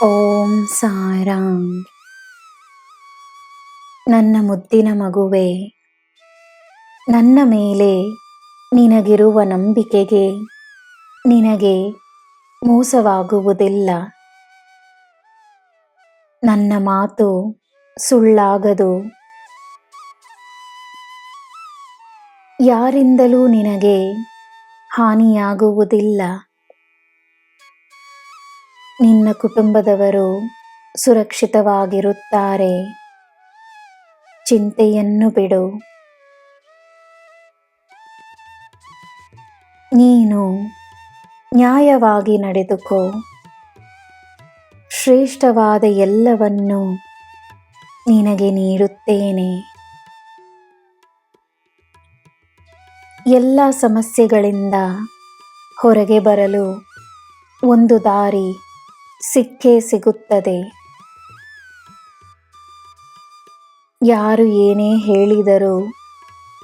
ಓಂ ಸಾಯಿರಾಮ್. ನನ್ನ ಮುದ್ದಿನ ಮಗುವೆ, ನನ್ನ ಮೇಲೆ ನಿನಗಿರುವ ನಂಬಿಕೆಗೆ ನಿನಗೆ ಮೋಸವಾಗುವುದಿಲ್ಲ. ನನ್ನ ಮಾತು ಸುಳ್ಳಾಗದು. ಯಾರಿಂದಲೂ ನಿನಗೆ ಹಾನಿಯಾಗುವುದಿಲ್ಲ. ನಿನ್ನ ಕುಟುಂಬದವರು ಸುರಕ್ಷಿತವಾಗಿರುತ್ತಾರೆ. ಚಿಂತೆಯನ್ನು ಬಿಡು. ನೀನು ನ್ಯಾಯವಾಗಿ ನಡೆದುಕೋ. ಶ್ರೇಷ್ಠವಾದ ಎಲ್ಲವನ್ನು ನಿನಗೆ ನೀಡುತ್ತೇನೆ. ಎಲ್ಲ ಸಮಸ್ಯೆಗಳಿಂದ ಹೊರಗೆ ಬರಲು ಒಂದು ದಾರಿ ಸಿಕ್ಕೇ ಸಿಗುತ್ತದೆ. ಯಾರು ಏನೇ ಹೇಳಿದರೂ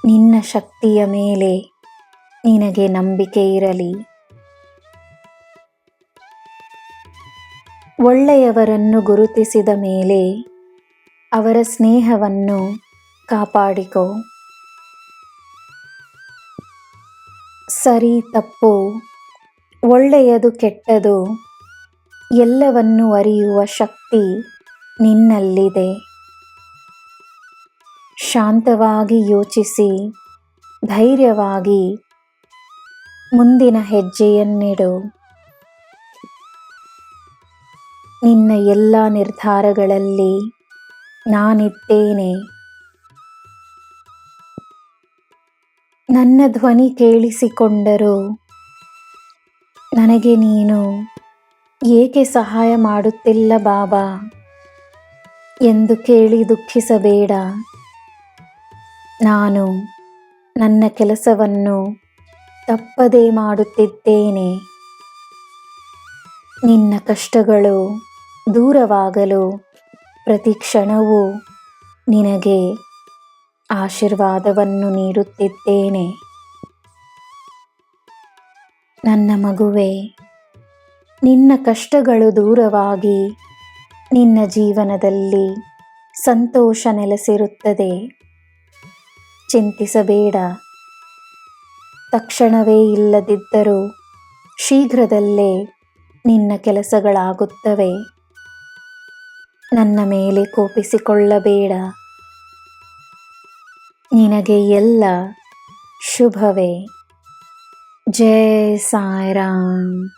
ನಿನ್ನ ಶಕ್ತಿಯ ಮೇಲೆ ನಿನಗೆ ನಂಬಿಕೆ ಇರಲಿ. ಒಳ್ಳೆಯವರನ್ನು ಗುರುತಿಸಿದ ಮೇಲೆ ಅವರ ಸ್ನೇಹವನ್ನು ಕಾಪಾಡಿಕೋ. ಸರಿ ತಪ್ಪು, ಒಳ್ಳೆಯದು ಕೆಟ್ಟದು ಎಲ್ಲವನ್ನು ಅರಿಯುವ ಶಕ್ತಿ ನಿನ್ನಲ್ಲಿದೆ. ಶಾಂತವಾಗಿ ಯೋಚಿಸಿ ಧೈರ್ಯವಾಗಿ ಮುಂದಿನ ಹೆಜ್ಜೆಯನ್ನಿಡು. ನಿನ್ನ ಎಲ್ಲ ನಿರ್ಧಾರಗಳಲ್ಲಿ ನಾನಿದ್ದೇನೆ. ನನ್ನ ಧ್ವನಿ ಕೇಳಿಸಿಕೊಂಡರೂ ನನಗೆ ನೀನು ಏಕೆ ಸಹಾಯ ಮಾಡುತ್ತಿಲ್ಲ ಬಾಬಾ ಎಂದು ಕೇಳಿ ದುಃಖಿಸಬೇಡ. ನಾನು ನನ್ನ ಕೆಲಸವನ್ನು ತಪ್ಪದೇ ಮಾಡುತ್ತಿದ್ದೇನೆ. ನಿನ್ನ ಕಷ್ಟಗಳು ದೂರವಾಗಲು ಪ್ರತಿ ಕ್ಷಣವೂ ನಿನಗೆ ಆಶೀರ್ವಾದವನ್ನು ನೀಡುತ್ತಿದ್ದೇನೆ. ನನ್ನ ಮಗುವೆ, ನಿನ್ನ ಕಷ್ಟಗಳು ದೂರವಾಗಿ ನಿನ್ನ ಜೀವನದಲ್ಲಿ ಸಂತೋಷ ನೆಲೆಸಿರುತ್ತದೆ. ಚಿಂತಿಸಬೇಡ. ತಕ್ಷಣವೇ ಇಲ್ಲದಿದ್ದರೂ ಶೀಘ್ರದಲ್ಲೇ ನಿನ್ನ ಕೆಲಸಗಳಾಗುತ್ತವೆ. ನನ್ನ ಮೇಲೆ ಕೋಪಿಸಿಕೊಳ್ಳಬೇಡ. ನಿನಗೆ ಎಲ್ಲ ಶುಭವೇ. ಜೈ ಸಾಯಿರಾಮ್.